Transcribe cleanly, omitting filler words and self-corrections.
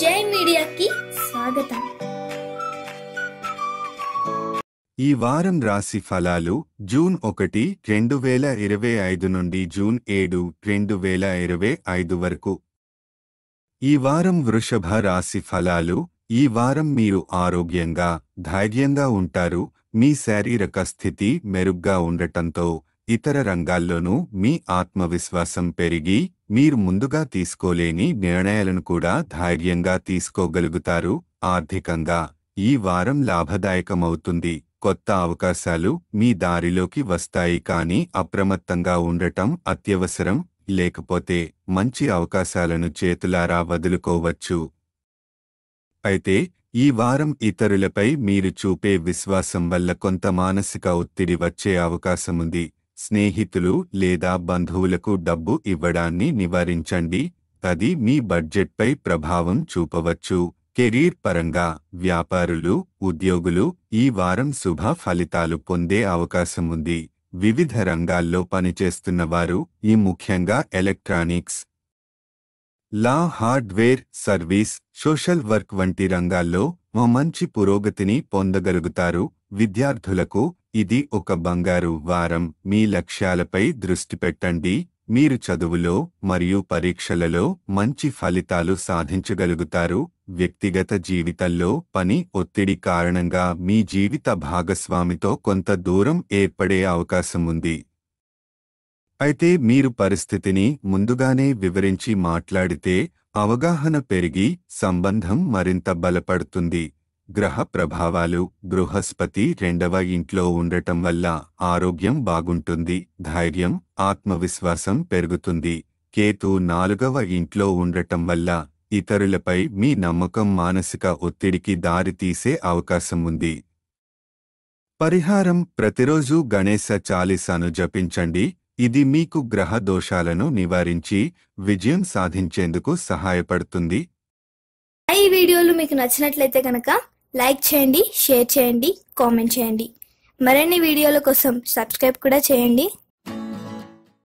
జై మీడియాకి స్వాగతం. ఈ వారం రాశి ఫలాలు జూన్ 1, 2025 నుండి జూన్ 7, 2025 వరకు. ఈ వారం వృషభ రాశి ఫలాలు. ఈ వారం మీరు ఆరోగ్యంగా, ధైర్యంగా ఉంటారు. మీ శారీరక స్థితి మెరుగ్గా ఉండటంతో ఇతర రంగాల్లోనూ మీ ఆత్మవిశ్వాసం పెరిగి మీరు ముందుగా తీసుకోలేని నిర్ణయాలను కూడా ధైర్యంగా తీసుకోగలుగుతారు. ఆర్థికంగా ఈ వారం లాభదాయకమవుతుంది. కొత్త అవకాశాలు మీ దారిలోకి వస్తాయి, కానీ అప్రమత్తంగా ఉండటం అత్యవసరం. లేకపోతే మంచి అవకాశాలను చేతులారా వదులుకోవచ్చు. అయితే ఈ వారం ఇతరులపై మీరు చూపే విశ్వాసం వల్ల కొంత మానసిక ఒత్తిడి వచ్చే అవకాశముంది. స్నేహితులు లేదా బంధువులకు డబ్బు ఇవ్వడాన్ని నివారించండి. అది మీ బడ్జెట్పై ప్రభావం చూపవచ్చు. కెరీర్ పరంగా వ్యాపారులు, ఉద్యోగులు ఈ వారం శుభ ఫలితాలు పొందే అవకాశముంది. వివిధ రంగాల్లో పనిచేస్తున్నవారు, ఈ ముఖ్యంగా ఎలక్ట్రానిక్స్, లా, హార్డ్వేర్, సర్వీస్, సోషల్ వర్క్ వంటి రంగాల్లో మంచి పురోగతిని పొందగలుగుతారు. విద్యార్థులకు ఇది ఒక బంగారు వారం. మీ లక్ష్యాలపై దృష్టి పెట్టండి. మీరు చదువులో మరియు పరీక్షలలో మంచి ఫలితాలు సాధించగలుగుతారు. వ్యక్తిగత జీవితంలో పని ఒత్తిడి కారణంగా మీ జీవిత భాగస్వామితో కొంత దూరం ఏర్పడే అవకాశముంది. అయితే మీరు పరిస్థితిని ముందుగానే వివరించి మాట్లాడితే అవగాహన పెరిగి సంబంధం మరింత బలపడుతుంది. గ్రహ ప్రభావాలు. బృహస్పతి 2వ ఇంట్లో ఉండటం వల్ల ఆరోగ్యం బాగుంటుంది. ధైర్యం, ఆత్మవిశ్వాసం పెరుగుతుంది. కేతు 4వ ఇంట్లో ఉండటం వల్ల ఇతరులపై మీ నమ్మకం మానసిక ఒత్తిడికి దారితీసే అవకాశం ఉంది. పరిహారం: ప్రతిరోజు గణేశ చాలీసాను జపించండి. ఇది మీకు గ్రహ దోషాలను నివారించి విజయం సాధించేందుకు సహాయపడుతుంది. ఈ వీడియోలు మీకు నచ్చినట్లయితే కనుక లైక్ చేయండి, షేర్ చేయండి, కామెంట్ చేయండి. మరిన్ని వీడియోల కోసం సబ్స్క్రైబ్ కూడా చేయండి.